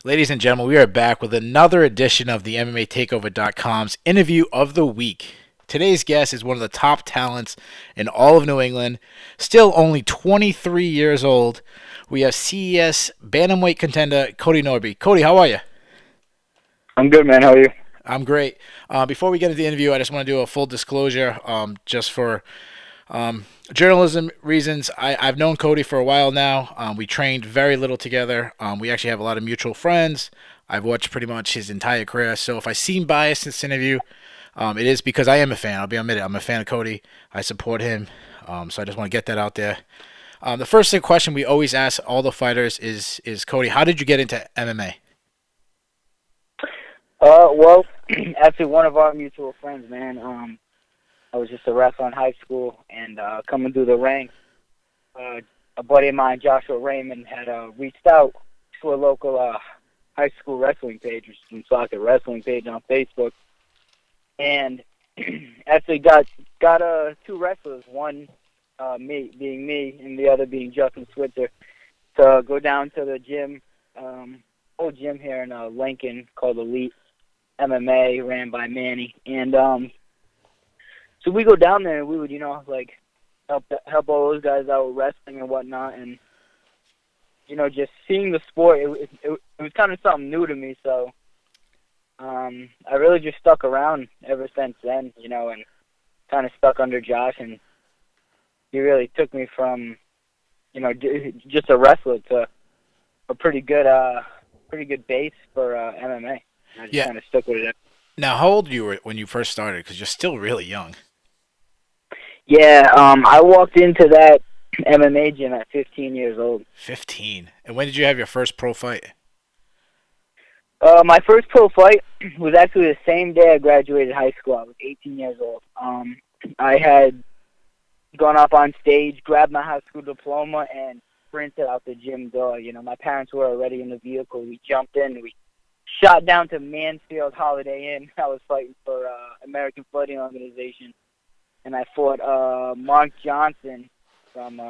Ladies and gentlemen, we are back with another edition of the MMATakeover.com's Interview of the Week. Today's guest is one of the top talents in all of New England, still only 23 years old. We have CES Bantamweight contender Kody Nordby. Kody, how are you? I'm good, man. How are you? I'm great. Before we get into the interview, I just want to do a full disclosure just for Um, journalism reasons, I've known Kody for a while now. We trained very little together. We actually have a lot of mutual friends. I've watched pretty much his entire career. So if I seem biased in this interview, it is because I am a fan. I'll be admitted. I'm a fan of Kody. I support him. So I just want to get that out there. The first question we always ask all the fighters is Kody, how did you get into MMA? Well, actually, one of our mutual friends, man. I was just a wrestler in high school, and coming through the ranks, a buddy of mine, Joshua Raymond, had reached out to a local high school wrestling page, which is soccer wrestling page on Facebook, and actually got two wrestlers, one me, and the other being Justin Switzer, to go down to the gym, old gym here in Lincoln called Elite MMA, ran by Manny, and so we go down there and we would, like help all those guys out with wrestling and whatnot, and just seeing the sport, it was kind of something new to me, so I really just stuck around ever since then, and kind of stuck under Josh, and he really took me from, just a wrestler to a pretty good base for MMA. I just Yeah. kind of stuck with it. Now, how old you were when you first started? Because you're still really young. Yeah, I walked into that MMA gym at 15 years old. 15. And when did you have your first pro fight? My first pro fight was actually the same day I graduated high school. I was 18 years old. I had gone up on stage, grabbed my high school diploma, and sprinted out the gym door. My parents were already in the vehicle. We jumped in. We shot down to Mansfield Holiday Inn. I was fighting for American Fighting Organization, and I fought Mark Johnson from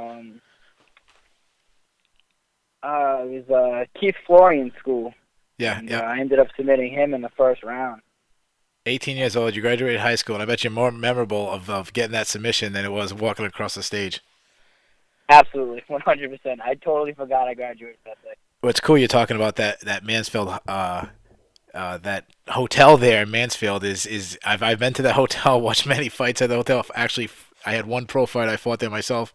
it was Keith Florian School, Yeah, and yeah. I ended up submitting him in the first round. 18 years old, you graduated high school, and I bet you're more memorable of getting that submission than it was walking across the stage. Absolutely, 100%. I totally forgot I graduated that day. What's cool you're talking about that Mansfield that hotel there in Mansfield is I've been to that hotel, watched many fights at the hotel. Actually, I had one pro fight I fought there myself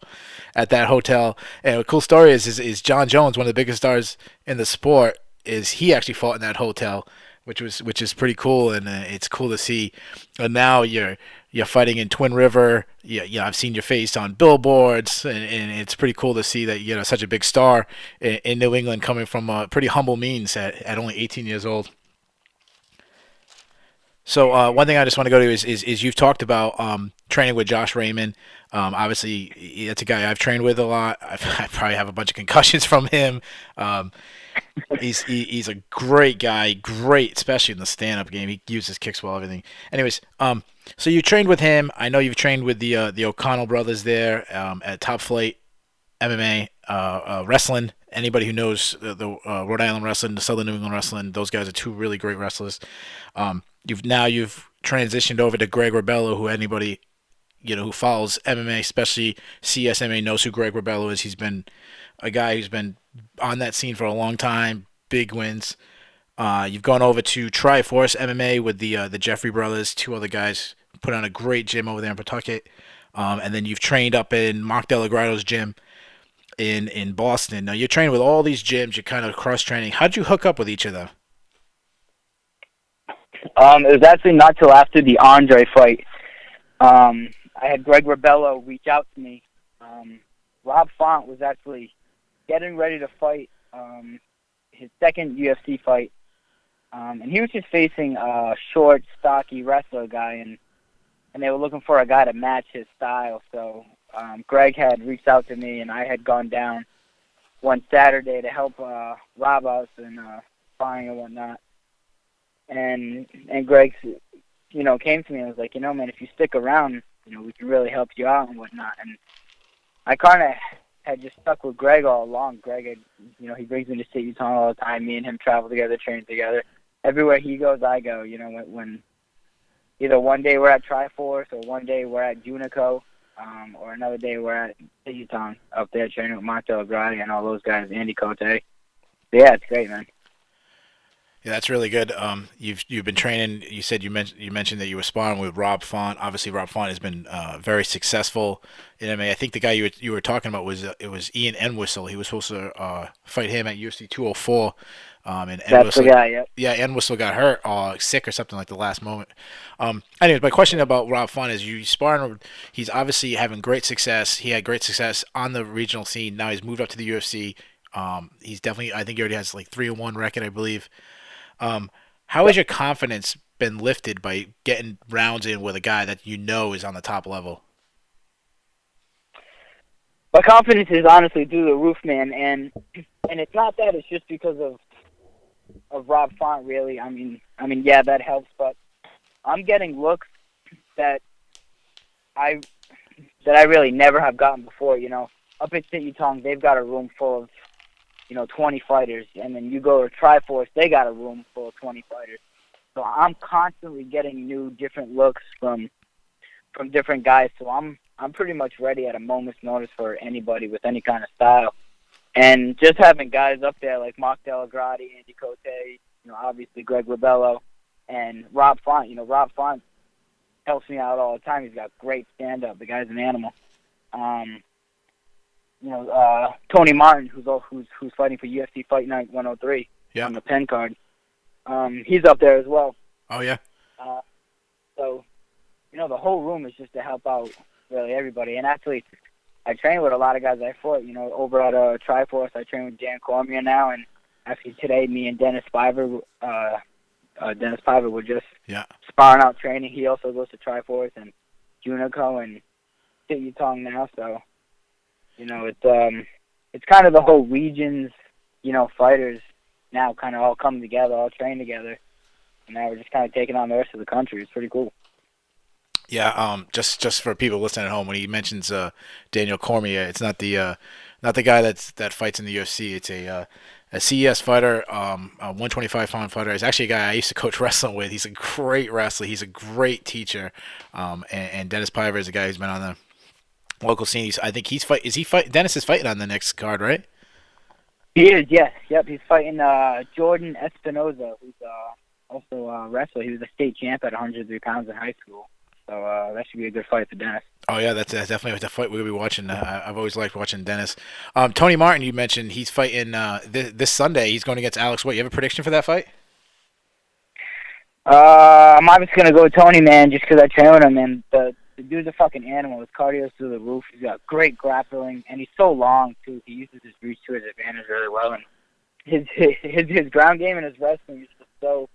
at that hotel. And a cool story is John Jones, one of the biggest stars in the sport, is he actually fought in that hotel, which is pretty cool, and it's cool to see. And now you're fighting in Twin River. I've seen your face on billboards, and it's pretty cool to see that such a big star in New England, coming from pretty humble means at only 18 years old. So one thing I just want to go to is you've talked about training with Josh Raymond. Obviously, that's a guy I've trained with a lot. I probably have a bunch of concussions from him. Um, he's a great guy, great, especially in the stand-up game. He uses kicks well, everything. Anyways, so you trained with him. I know you've trained with the O'Connell brothers there at Top Flight MMA, wrestling. Anybody who knows the Rhode Island wrestling, the Southern New England wrestling, those guys are two really great wrestlers. You've transitioned over to Greg Rebello, who anybody who follows MMA, especially CSMA, knows who Greg Rebello is. He's been a guy who's been on that scene for a long time, big wins. You've gone over to Triforce MMA with the Jeffrey brothers, two other guys, put on a great gym over there in Pawtucket. And then you've trained up in Mark Delagrado's gym in Boston. Now you're training with all these gyms. You're kind of cross training. How'd you hook up with each of them? It was actually not till after the Andre fight. I had Greg Rebello reach out to me. Rob Font was actually getting ready to fight his second UFC fight. And he was just facing a short, stocky wrestler guy, and they were looking for a guy to match his style. So Greg had reached out to me, and I had gone down one Saturday to help Rob out and sparring and whatnot. And Greg, came to me and was like, man, if you stick around, we can really help you out and whatnot. And I kind of had just stuck with Greg all along. Greg had, he brings me to City Utah all the time. Me and him travel together, train together. Everywhere he goes, I go. When either one day we're at Triforce or one day we're at Junico, or another day we're at City Utah up there training with Mark Delagrati and all those guys, Andy Cote. So yeah, it's great, man. Yeah, that's really good. You've been training. You said you mentioned that you were sparring with Rob Font. Obviously, Rob Font has been very successful in MMA. I think the guy you were talking about was it was Ian Entwistle. He was supposed to fight him at UFC 204, and That's the Entwistle, guy. Yep. yeah, Entwistle got hurt, sick or something like the last moment. Anyways, my question about Rob Font is you sparring. He's obviously having great success. He had great success on the regional scene. Now he's moved up to the UFC. He's definitely. I think he already has like 3-1 record, I believe. How has your confidence been lifted by getting rounds in with a guy that you know is on the top level? My confidence is honestly through the roof, man, and it's not that. It's just because of Rob Font, really. Yeah, that helps, but I'm getting looks that I really never have gotten before. Up at City Tong, they've got a room full of 20 fighters, and then you go to Triforce, they got a room full of 20 fighters. So I'm constantly getting new, different looks from different guys. So I'm pretty much ready at a moment's notice for anybody with any kind of style. And just having guys up there like Mark Delagrati, Andy Cote, obviously Greg Labello, and Rob Font. Rob Font helps me out all the time. He's got great stand-up. The guy's an animal. Tony Martin, who's fighting for UFC Fight Night 103 on the Penn card. He's up there as well. Oh yeah. So, the whole room is just to help out really everybody. And actually, I train with a lot of guys I fought. Over at Triforce, I train with Dan Cormier now, and actually today, me and Dennis Piver were just sparring out training. He also goes to Triforce and Junico and City Tong now, so. It's kind of the whole region's, fighters now kind of all come together, all train together, and now we're just kind of taking on the rest of the country. It's pretty cool. Yeah. Just for people listening at home, when he mentions Daniel Cormier, it's not the guy that fights in the UFC. It's a CES fighter, a 125-pound fighter. He's actually a guy I used to coach wrestling with. He's a great wrestler. He's a great teacher. And Dennis Piver is a guy who's been on the local scene. I think Dennis is fighting on the next card, right? He is, yes. Yep, he's fighting Jordan Espinoza, who's also a wrestler. He was a state champ at 103 pounds in high school. So that should be a good fight for Dennis. Oh, yeah, that's definitely the fight we'll be watching. I've always liked watching Dennis. Tony Martin, you mentioned, he's fighting this Sunday. He's going against Alex White. You have a prediction for that fight? I'm obviously going to go with Tony, man, just because I train with him, and the dude's a fucking animal. His cardio's through the roof. He's got great grappling, and he's so long too. He uses his reach to his advantage really well, and his ground game and his wrestling is just so.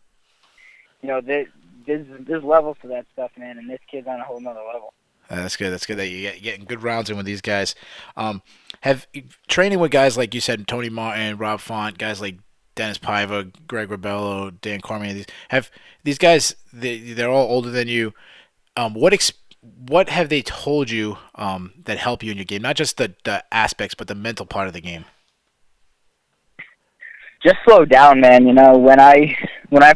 There's levels to that stuff, man, and this kid's on a whole nother level. That's good. That's good that you're getting good rounds in with these guys. Have training with guys like you said, Tony Martin, Rob Font, guys like Dennis Piver, Greg Rebello, Dan Cormier. Have these guys? They're all older than you. What have they told you that help you in your game? Not just the aspects, but the mental part of the game. Just slow down, man. When I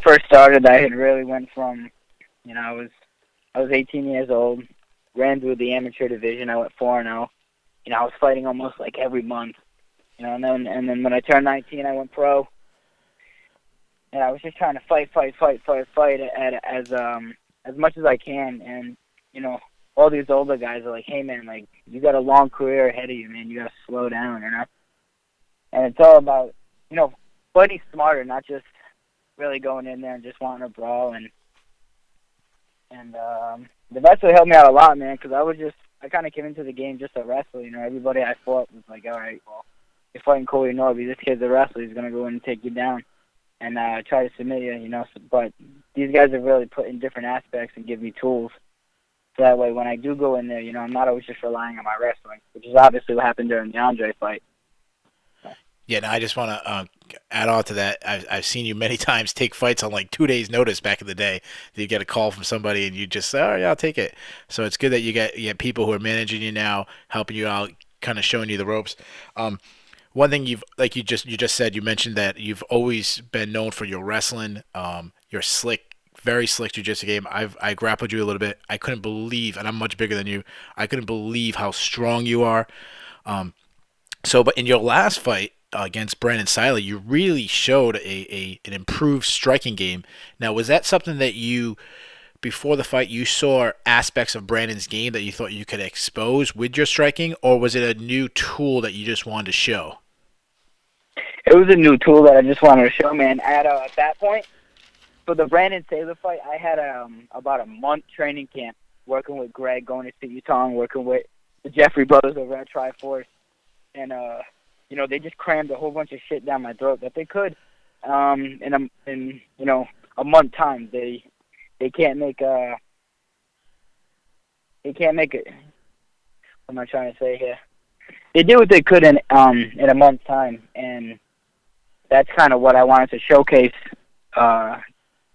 first started, I had really went from, I was 18 years old, ran through the amateur division. I went 4-0. I was fighting almost like every month. And then when I turned 19, I went pro. And I was just trying to fight as much as I can. And all these older guys are like, hey, man, like, you got a long career ahead of you, man. You got to slow down, And it's all about, fighting smarter, not just really going in there and just wanting to brawl. And the wrestler helped me out a lot, man, because I kind of came into the game just to wrestle. Everybody I fought was like, all right, well, you're fighting Kody Nordby. This kid's a wrestler. He's going to go in and take you down and try to submit you, But these guys have really put in different aspects and give me tools. So that way, when I do go in there, I'm not always just relying on my wrestling, which is obviously what happened during the Andre fight. Yeah, no, I just want to add on to that. I've seen you many times take fights on like 2 days' notice back in the day. You get a call from somebody and you just say, oh, yeah, I'll take it. So it's good that you get people who are managing you now, helping you out, kind of showing you the ropes. Um, One thing you just said, you mentioned that you've always been known for your wrestling, your slick, very slick jiu-jitsu game. I grappled you a little bit. I couldn't believe, and I'm much bigger than you. I couldn't believe how strong you are. Um, but in your last fight against Brandon Siley, you really showed a an improved striking game. Now, was that something that you before the fight you saw aspects of Brandon's game that you thought you could expose with your striking, or was it a new tool that you just wanted to show? It was a new tool that I just wanted to show, man. At that point, for the Brandon Taylor fight, I had about a month training camp working with Greg, going to see Utah, working with the Jeffrey brothers over at Triforce, and they just crammed a whole bunch of shit down my throat that they could, in a month time. They can't make it. What am I trying to say here? They did what they could in a month's time, and that's kind of what I wanted to showcase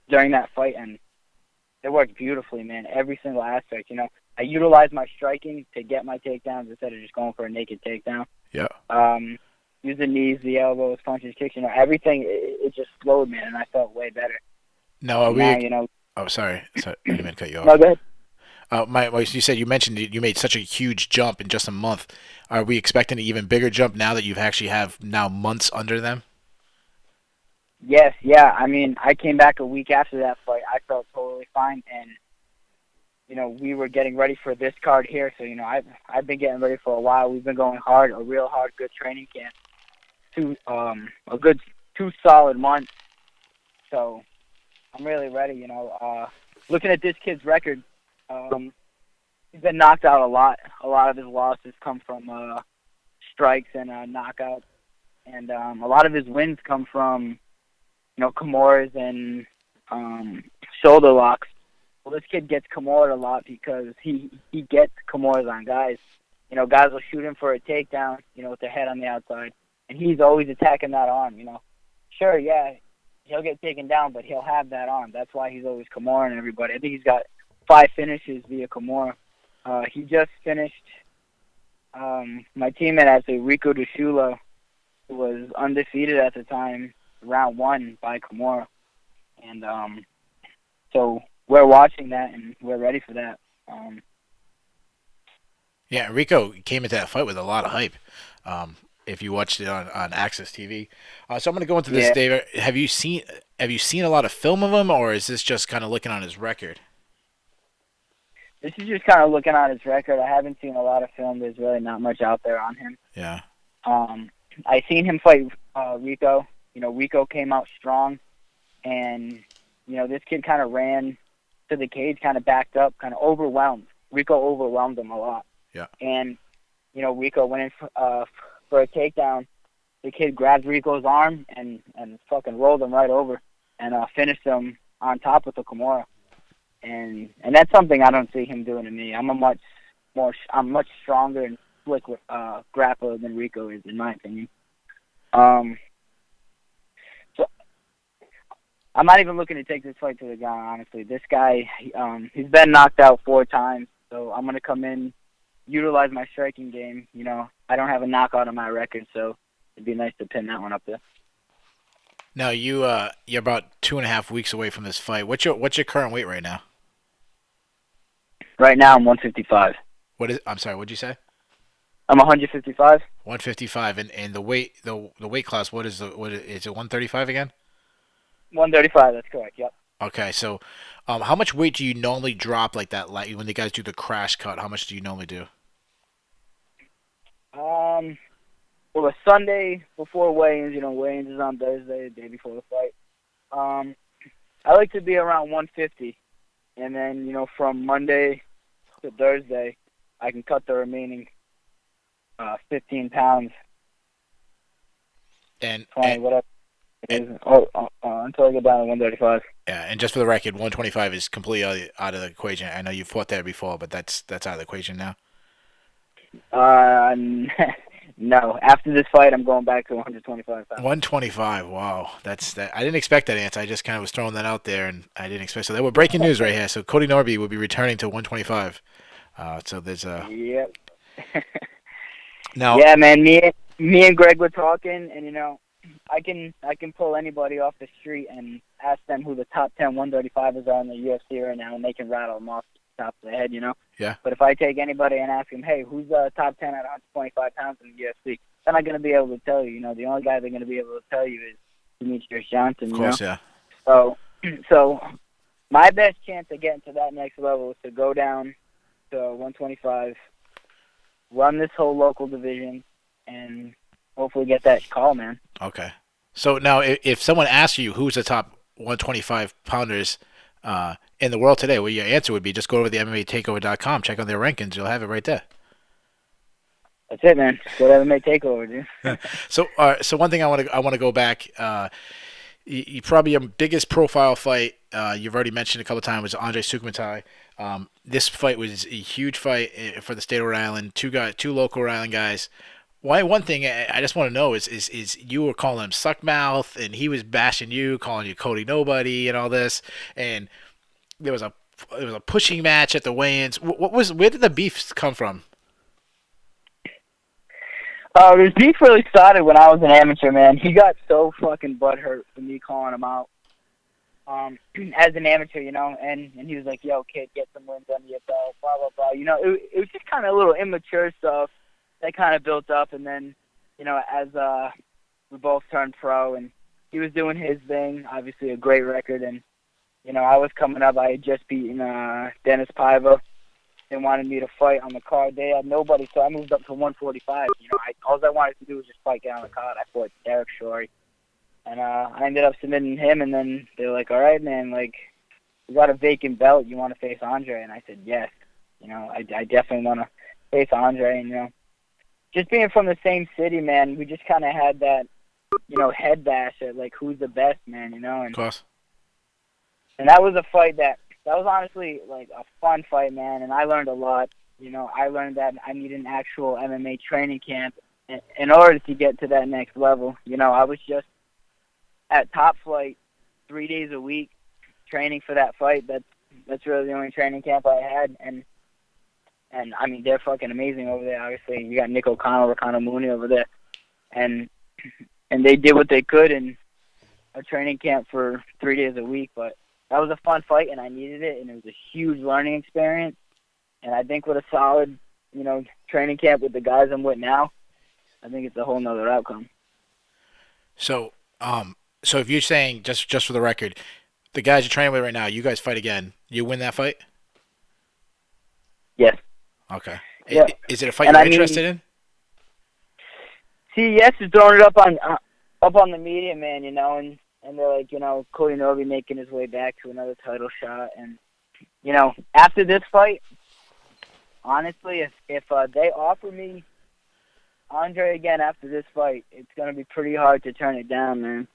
during that fight, and it worked beautifully, man. Every single aspect, I utilized my striking to get my takedowns instead of just going for a naked takedown. Yeah. Use the knees, the elbows, punches, kicks, everything. It just flowed, man, and I felt way better. Now, are Now, we? Oh, sorry. I didn't mean to cut you no, off. go ahead. You said you mentioned you made such a huge jump in just a month. Are we expecting an even bigger jump now that you've actually have now months under them? Yes, yeah. I mean, I came back a week after that fight. I felt totally fine, and we were getting ready for this card here. So I've been getting ready for a while. We've been going hard, a real hard, good training camp. A good 2 solid months. So I'm really ready. Looking at this kid's record, he's been knocked out a lot. A lot of his losses come from strikes and knockouts, and a lot of his wins come from Kimuras and shoulder locks. Well, this kid gets Kimura a lot because he gets Kimuras on guys. Guys will shoot him for a takedown, with their head on the outside, and he's always attacking that arm. Sure, yeah, he'll get taken down, but he'll have that arm. That's why he's always Kimura and everybody. I think he's got 5 finishes via Kimura. He just finished my teammate, actually, Rico DeShula, who was undefeated at the time, round 1 by Kimura. And so we're watching that, and we're ready for that. Yeah, Rico came into that fight with a lot of hype. If you watched it on Access TV, so I'm going to go into this, Yeah, David. Have you seen a lot of film of him, or is this just kind of looking on his record? this is just kind of looking at his record. I haven't seen a lot of film. There's really not much out there on him. Yeah. I seen him fight Rico. Rico came out strong, and this kid kind of ran to the cage, kind of backed up, kind of overwhelmed. Rico overwhelmed him a lot. Yeah. And Rico went in for a takedown. The kid grabbed Rico's arm and fucking rolled him right over, and finished him on top with the Kimura. And that's something I don't see him doing to me. I'm much stronger and slick grappler than Rico is, in my opinion. So I'm not even looking to take this fight to the ground, honestly. This guy, he's been knocked out 4 times, so I'm gonna come in, utilize my striking game. I don't have a knockout on my record, so it'd be nice to pin that one up there. Now you're about 2.5 weeks away from this fight. What's your current weight right now? Right now, I'm 155. I'm sorry. What'd you say? I'm 155. 155, and the weight class. Is it 135 again? 135. That's correct. Yep. Okay, so how much weight do you normally drop like that? Like when the guys do the crash cut, how much do you normally do? Well, a Sunday before weigh-ins, weigh-ins is on Thursday, the day before the fight. I like to be around 150, and then from Monday to Thursday, I can cut the remaining 15 pounds, And 20, whatever it is, until I get down to 135. yeah, and just for the record, 125 is completely out of the equation. I know you fought there before, but that's out of the equation now. No. After this fight, I'm going back to 125 pounds. 125. Wow, that's that. I didn't expect that answer. I just kind of was throwing that out there, and I didn't expect. So that were breaking news right here. So Kody Nordby will be returning to 125. So there's a. Yep. Now, Yeah, man. Me and Greg were talking, and I can pull anybody off the street and ask them who the top 10 135ers are in the UFC right now, and they can rattle them off the top of the head. yeah, But if I take anybody and ask them, hey, who's the top 10 at 125 pounds in the UFC, they're not going to be able to tell you. The only guy they're going to be able to tell you is Demetrius of Johnson. course, yeah. So, so my best chance of getting to that next level is to go down to 125, run this whole local division, and hopefully get that call, man. Okay. So now, if someone asks you who's the top 125 pounders in the world today, well, your answer would be just go over to the MMATakeover.com, check on their rankings. You'll have it right there. That's it, man. Whatever may take over, dude. So one thing I want to go back. You probably your biggest profile fight. You've already mentioned a couple of times was Andre Sukhmatai. This fight was a huge fight for the state of Rhode Island. Two local Rhode Island guys. Why? One thing I just want to know is you were calling him suckmouth, and he was bashing you, calling you Kody Nordby, and all this, and there was a pushing match at the weigh-ins. Where did the beef come from? This beef really started when I was an amateur, man. He got so fucking butthurt for me calling him out. As an amateur, and he was like, yo, kid, get some wins under your belt, blah, blah, blah. It was just kind of a little immature stuff that kind of built up, and then, as we both turned pro, and he was doing his thing, obviously a great record, and, I was coming up. I had just beaten Dennis Paiva. They wanted me to fight on the card. They had nobody, so I moved up to 145. All I wanted to do was just fight down the card. I fought Derek Shorey, and I ended up submitting him, and then they were like, all right, man, like, we got a vacant belt. You want to face Andre? And I said, yes. I definitely want to face Andre, and, just being from the same city, man, we just kind of had that, head bash at, like, who's the best, man, Of and course. that was a fight that was honestly, like, a fun fight, man, and I learned a lot. I learned that I need an actual MMA training camp in order to get to that next level. I was just at Top Flight 3 days a week training for that fight. That's really the only training camp I had, and I mean, they're fucking amazing over there. Obviously, you got Nick O'Connell, Ricardo Mooney over there, and they did what they could in a training camp for 3 days a week. But that was a fun fight, and I needed it, and it was a huge learning experience. And I think with a solid, training camp with the guys I'm with now, I think it's a whole nother outcome. So, so if you're saying just for the record, the guys you're training with right now, you guys fight again, you win that fight? Yes. Okay. Yeah. Is it a fight And you're I mean, interested in? CES is throwing it up on the media, man, and they're like, Kody Nordby making his way back to another title shot, and after this fight, honestly, if they offer me Andre again after this fight, it's gonna be pretty hard to turn it down, man.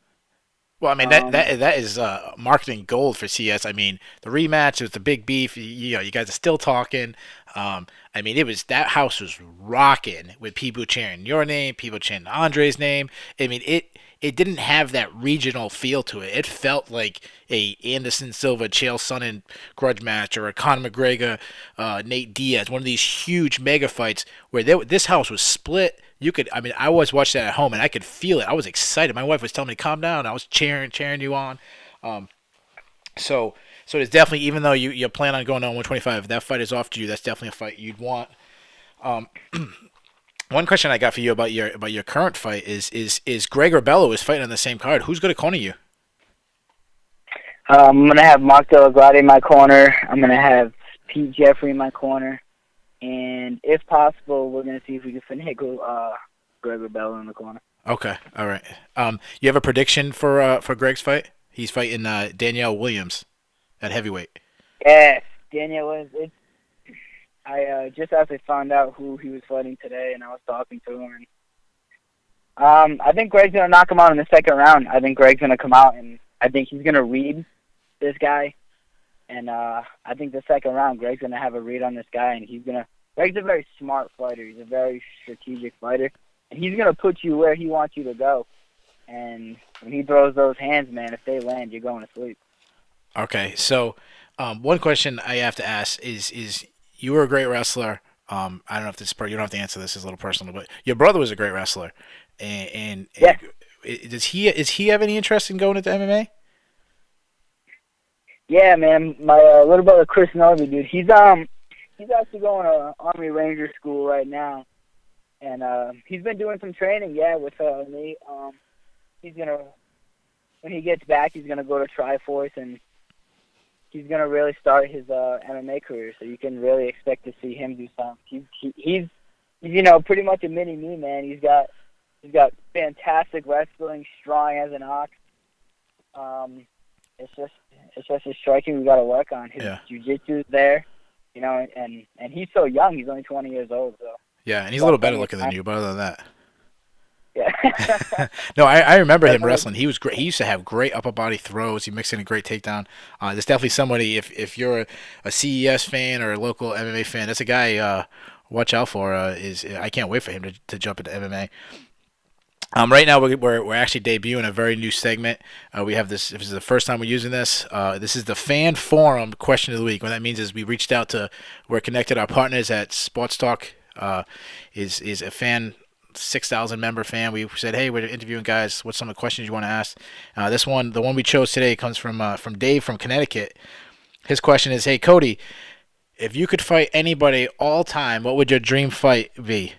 Well, I mean that is marketing gold for CS. I mean the rematch was the big beef. You guys are still talking. I mean that house was rocking with people cheering your name, people cheering Andre's name. I mean it didn't have that regional feel to it. It felt like a Anderson Silva, Chael Sonnen grudge match, or a Conor McGregor, Nate Diaz, one of these huge mega fights where this house was split. I was watching that at home and I could feel it. I was excited. My wife was telling me to calm down. I was cheering you on. So it's definitely, even though you plan on going on 125, if that fight is off to you, that's definitely a fight you'd want. One question I got for you about your current fight is Greg or Bello is fighting on the same card. Who's going to corner you? I'm gonna have Mark Delaglade in my corner. I'm gonna have Pete Jeffrey in my corner, and if possible, we're gonna see if we can finagle Greg Bello in the corner. Okay, all right. You have a prediction for Greg's fight? He's fighting Danielle Williams at heavyweight. Yes, Danielle Williams. I just actually found out who he was fighting today, and I was talking to him. And I think Greg's gonna knock him out in the second round. I think Greg's gonna come out, and I think he's gonna read this guy. And I think the second round, Greg's gonna have a read on this guy, and Greg's a very smart fighter. He's a very strategic fighter, and he's gonna put you where he wants you to go. And when he throws those hands, man, if they land, you're going to sleep. Okay, so one question I have to ask is you were a great wrestler. I don't know if this you don't have to answer this. It's a little personal, but your brother was a great wrestler, Yeah, does he have any interest in going into MMA? yeah, man. My little brother Chris Nordby, dude. He's actually going to Army Ranger School right now, and he's been doing some training. Yeah, with me. He's gonna when he gets back, he's gonna go to Triforce, and he's gonna really start his MMA career. So you can really expect to see him do something. He's pretty much a mini me, man. He's got fantastic wrestling, strong as an ox. Um, it's just his striking we got to work on. His Yeah. jiu-jitsu is there, and he's so young. He's only 20 years old, so Yeah, and he's he's a little got better plenty of looking than time. you, but other than that. Yeah. No, I remember him Definitely. wrestling. He was great. He used to have great upper body throws. He mixed in a great takedown. There's definitely somebody, if you're a CES fan or a local MMA fan, that's a guy watch out for. Is I can't wait for him to jump into MMA. Right now we're actually debuting a very new segment. We have this. If this is the first time we're using this, this is the fan forum question of the week. What that means is we're connected our partners at Sports Talk. Is a fan 6,000 member fan. We said, hey, we're interviewing guys. What's some of the questions you want to ask? The one we chose today, comes from Dave from Connecticut. His question is, hey Kody, if you could fight anybody all time, what would your dream fight be?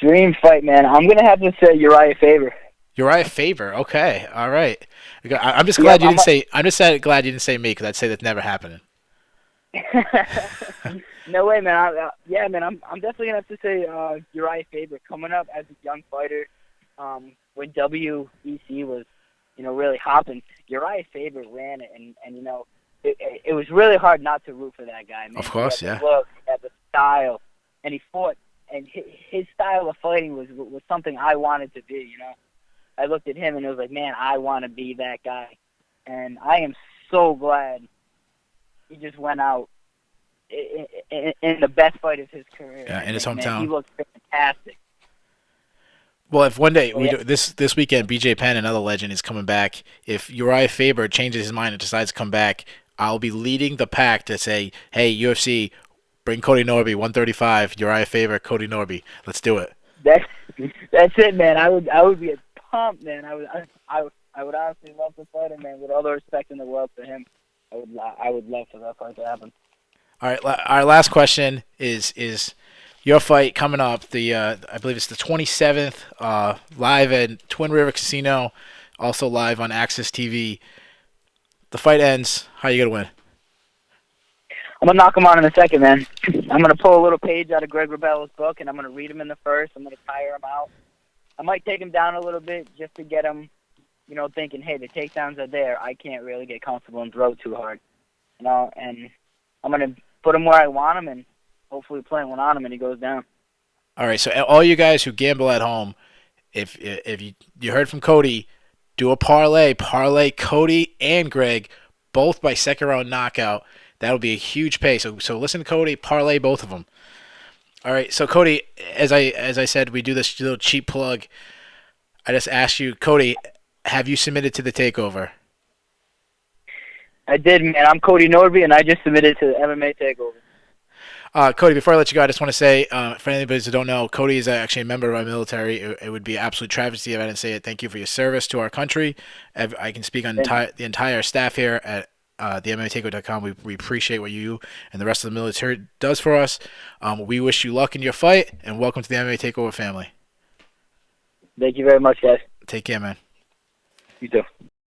Dream fight, man. I'm gonna have to say Uriah Faber. Uriah Faber. Okay, all right. I'm just Yep, glad you didn't say. I'm just glad you didn't say me, because I'd say that's never happening. No way, man. Yeah, man. I'm definitely gonna have to say Uriah Faber coming up as a young fighter. When WEC was, really hopping, Uriah Faber ran it, and it was really hard not to root for that guy, man. Of He had course, the yeah. look, he had the style, and he fought. And his style of fighting was something I wanted to be. I looked at him and it was like, man, I want to be that guy. And I am so glad he just went out in the best fight of his career. Yeah, in his And, man, he hometown. looked fantastic. Well, if one day So, yeah, this weekend, BJ Penn, another legend, is coming back. If Uriah Faber changes his mind and decides to come back, I'll be leading the pack to say, hey, UFC, bring Kody Nordby 135. Uriah Faber, Kody Nordby. Let's do it. that's that's it, man. I would be pumped, man. I would honestly love to fight him, man. With all the respect in the world for him, I would love for that fight to happen. All right, our last question is your fight coming up. I believe it's the 27th, live at Twin River Casino, also live on Access TV. The fight ends. How you gonna win? I'm gonna knock him on in a second, man. I'm gonna pull a little page out of Greg Rebello's book, and I'm gonna read him in the first. I'm gonna tire him out. I might take him down a little bit just to get him, thinking, hey, the takedowns are there. I can't really get comfortable and throw too hard, And I'm gonna put him where I want him, and hopefully plant one on him, and he goes down. All right, so all you guys who gamble at home, if you heard from Kody, do a parlay Kody and Greg, both by second round knockout. That'll be a huge pay. So listen to Kody, parlay both of them. All right, so Kody, as I said, we do this little cheap plug. I just asked you, Kody, have you submitted to the takeover? I did, man. I'm Kody Nordby, and I just submitted to the MMA Takeover. Kody, before I let you go, I just want to say, for anybody who don't know, Kody is actually a member of our military. It would be an absolute travesty if I didn't say it. Thank you for your service to our country. I can speak on the entire staff here at the MMATakeover.com. We appreciate what you and the rest of the military does for us. We wish you luck in your fight, and welcome to the MMA Takeover family. Thank you very much, guys. Take care, man. You too.